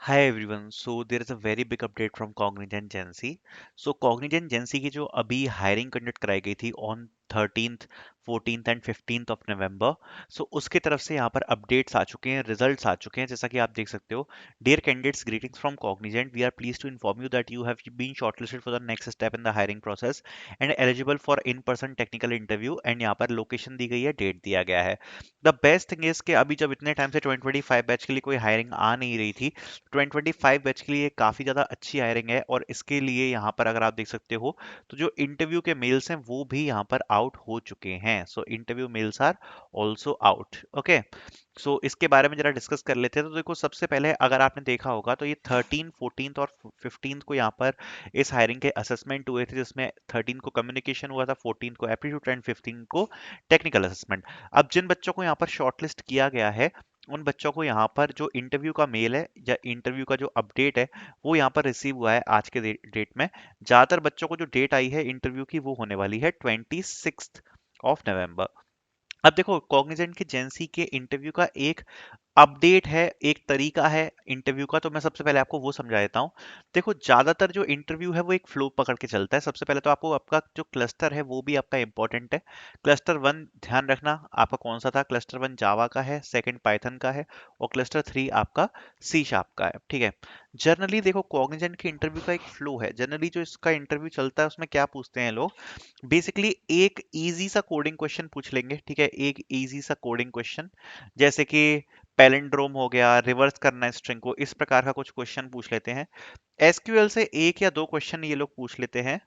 Hi everyone. So there is a very big update from Cognizant Gen-Z. So Cognizant Gen-Z की जो अभी hiring conduct कराई गई थी on 13th, 14th and 15th of November, so उसके तरफ से यहाँ पर अपडेट्स आ चुके हैं, रिजल्ट्स आ चुके हैं, जैसा कि आप देख सकते हो। Dear candidates, greetings from Cognizant, we are please to inform you that you have been shortlisted for the next step in the hiring process and eligible for in person technical interview. And यहाँ पर location दी गई है, date दिया गया है। The best thing is कि अभी जब इतने टाइम से 2025 बैच के लिए कोई हायरिंग आ नहीं रही थी, 2025 बैच के लिए काफ़ी ज़्यादा अच्छी हायरिंग है। और इसके लिए यहाँ पर अगर आप देख सकते हो, तो जो इंटरव्यू के मेल्स हैं वो भी यहाँ पर आउट हो चुके हैं। So interview mails are also out. Okay, so इसके बारे में जरा डिस्कस कर लेते हैं। तो देखो, सबसे पहले अगर आपने देखा होगा तो ये 13, 14 और 15 को यहाँ पर इस हायरिंग के असेसमेंट हुए थे, जिसमें 13 को कम्युनिकेशन हुआ था, 14 को एप्टीट्यूड एंड 15 को टेक्निकल असेसमेंट। अब जिन बच्चों को यहाँ पर शॉर्टलिस्ट किया गया है, उन बच्चों को यहाँ पर जो इंटरव्यू का मेल है या इंटरव्यू का जो अपडेट है वो यहाँ पर रिसीव हुआ है आज के डेट में। ज्यादातर बच्चों को जो डेट आई है इंटरव्यू की वो होने वाली है 26 ऑफ नवंबर। अब देखो, कॉग्निजेंट के जेंसी के इंटरव्यू का एक अपडेट है, एक तरीका है इंटरव्यू का, तो मैं सबसे पहले आपको वो समझा देता हूँ। देखो, ज्यादातर जो इंटरव्यू है वो एक फ्लो पकड़ के चलता है। सबसे पहले तो आपको आपका जो क्लस्टर है वो भी आपका इंपॉर्टेंट है। क्लस्टर वन ध्यान रखना आपका कौन सा था। क्लस्टर वन जावा का है, सेकंड पाइथन का है, और क्लस्टर थ्री आपका सी शार्प का है। ठीक है। जनरली देखो, कॉग्निजेंट के इंटरव्यू का एक फ्लो है। जनरली जो इसका इंटरव्यू चलता है उसमें क्या पूछते हैं लोग, बेसिकली एक इजी सा कोडिंग क्वेश्चन पूछ लेंगे। ठीक है, एक इजी सा कोडिंग क्वेश्चन, जैसे कि पैलिंड्रोम हो गया, रिवर्स करना है स्ट्रिंग को, इस प्रकार का कुछ क्वेश्चन पूछ लेते हैं। एसक्यूएल से एक या दो क्वेश्चन ये लोग पूछ लेते हैं।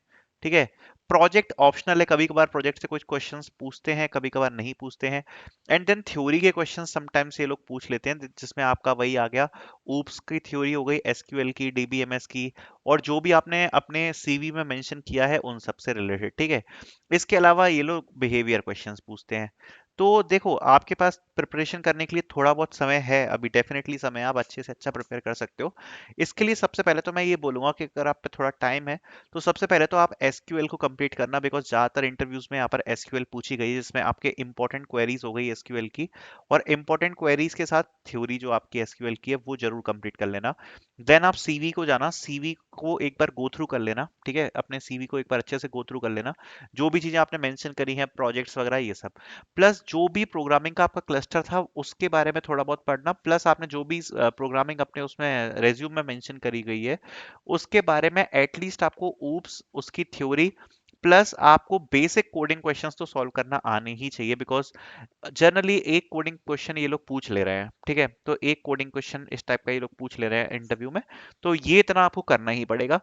ठीक है। प्रोजेक्ट ऑप्शनल है, कभी कभार प्रोजेक्ट से कुछ क्वेश्चंस पूछते हैं, कभी कभार नहीं पूछते हैं। एंड देन थ्योरी के क्वेश्चन समटाइम्स ये लोग पूछ लेते हैं, जिसमें आपका वही आ गया, ऊप्स की थ्योरी हो गई, एसक्यूएल की, डीबीएमएस की, और जो भी आपने अपने सीवी में मेंशन किया है उन सब से रिलेटेड। ठीक है। इसके अलावा ये लोग बिहेवियर क्वेश्चंस पूछते हैं। तो देखो, आपके पास प्रिपरेशन करने के लिए थोड़ा बहुत समय है, अभी डेफिनेटली समय है, आप अच्छे से अच्छा प्रिपेयर कर सकते हो। इसके लिए सबसे पहले तो मैं ये बोलूंगा कि अगर आप पे थोड़ा टाइम है तो सबसे पहले तो आप एसक्यूएल को कंप्लीट करना, बिकॉज ज़्यादातर इंटरव्यूज में यहाँ पर एसक्यूएल पूछी गई है, जिसमें आपके इंपॉर्टेंट क्वेरीज हो गई एसक्यूएल की। और इंपॉर्टेंट क्वेरीज के साथ थ्योरी जो आपकी एसक्यूएल की है वो जरूर कंप्लीट कर लेना। देन आप सीवी को जाना, सीवी को एक बार गो थ्रू कर लेना। ठीक है, अपने सीवी को एक बार अच्छे से गो थ्रू कर लेना, जो भी चीज़ें आपने मेंशन करी हैं, प्रोजेक्ट्स वगैरह ये सब, प्लस जो भी प्रोग्रामिंग का आपका क्लस्टर था उसके बारे में थोड़ा बहुत पढ़ना, प्लस आपने जो भी प्रोग्रामिंग अपने उसमें रेज्यूम में मेंशन करी गई है उसके बारे में एटलीस्ट आपको ऊप्स उसकी थ्योरी, प्लस आपको बेसिक कोडिंग क्वेश्चंस तो सॉल्व करना आने ही चाहिए, बिकॉज जनरली एक कोडिंग क्वेश्चन ये लोग पूछ ले रहे हैं। ठीक है, तो एक कोडिंग क्वेश्चन इस टाइप का ये लोग पूछ ले रहे हैं इंटरव्यू में, तो ये इतना आपको करना ही पड़ेगा।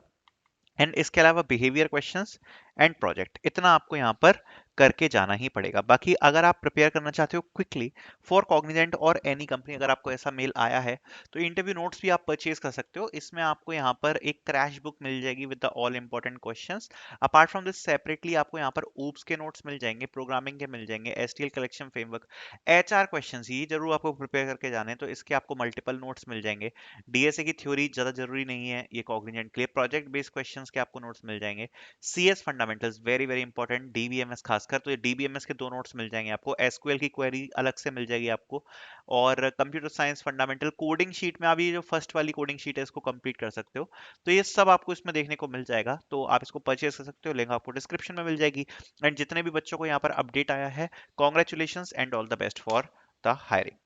एंड इसके अलावा बिहेवियर क्वेश्चंस एंड प्रोजेक्ट, इतना आपको यहाँ पर करके जाना ही पड़ेगा। बाकी अगर आप प्रिपेयर करना चाहते हो क्विकली फॉर कॉग्निजेंट और एनी कंपनी, अगर आपको ऐसा मेल आया है तो इंटरव्यू नोट्स भी आप परचेज कर सकते हो। इसमें आपको यहाँ पर एक क्रैश बुक मिल जाएगी with the all important questions. Apart from this separately आपको यहाँ पर ऊप्स के नोट्स मिल जाएंगे, प्रोग्रामिंग के मिल जाएंगे, STL collection framework, HR questions, ये जरूर आपको प्रिपेयर करके जाने हैं, तो इसके आपको मल्टीपल नोट्स मिल जाएंगे। डीएसए की थ्योरी ज्यादा जरूरी नहीं है ये कॉग्निजेंट के लिए, प्रोजेक्ट बेस्ड क्वेश्चंस के आपको नोट्स मिल जाएंगे। CS fundamentals very very important, DBMS खासकर, तो ये डीबीएमएस के दो नोट्स मिल जाएंगे आपको। एसक्यूएल की क्वेरी अलग से मिल जाएगी आपको। और computer science fundamental coding sheet में आप ये जो फर्स्ट वाली कोडिंग शीट है इसको कंप्लीट कर सकते हो। तो ये सब आपको इसमें देखने को मिल जाएगा, तो आप इसको परचेज कर सकते हो, लिंक आपको डिस्क्रिप्शन में मिल जाएगी। एंड जितने भी बच्चों को यहाँ पर अपडेट आया है, congratulation and all the best for the hiring.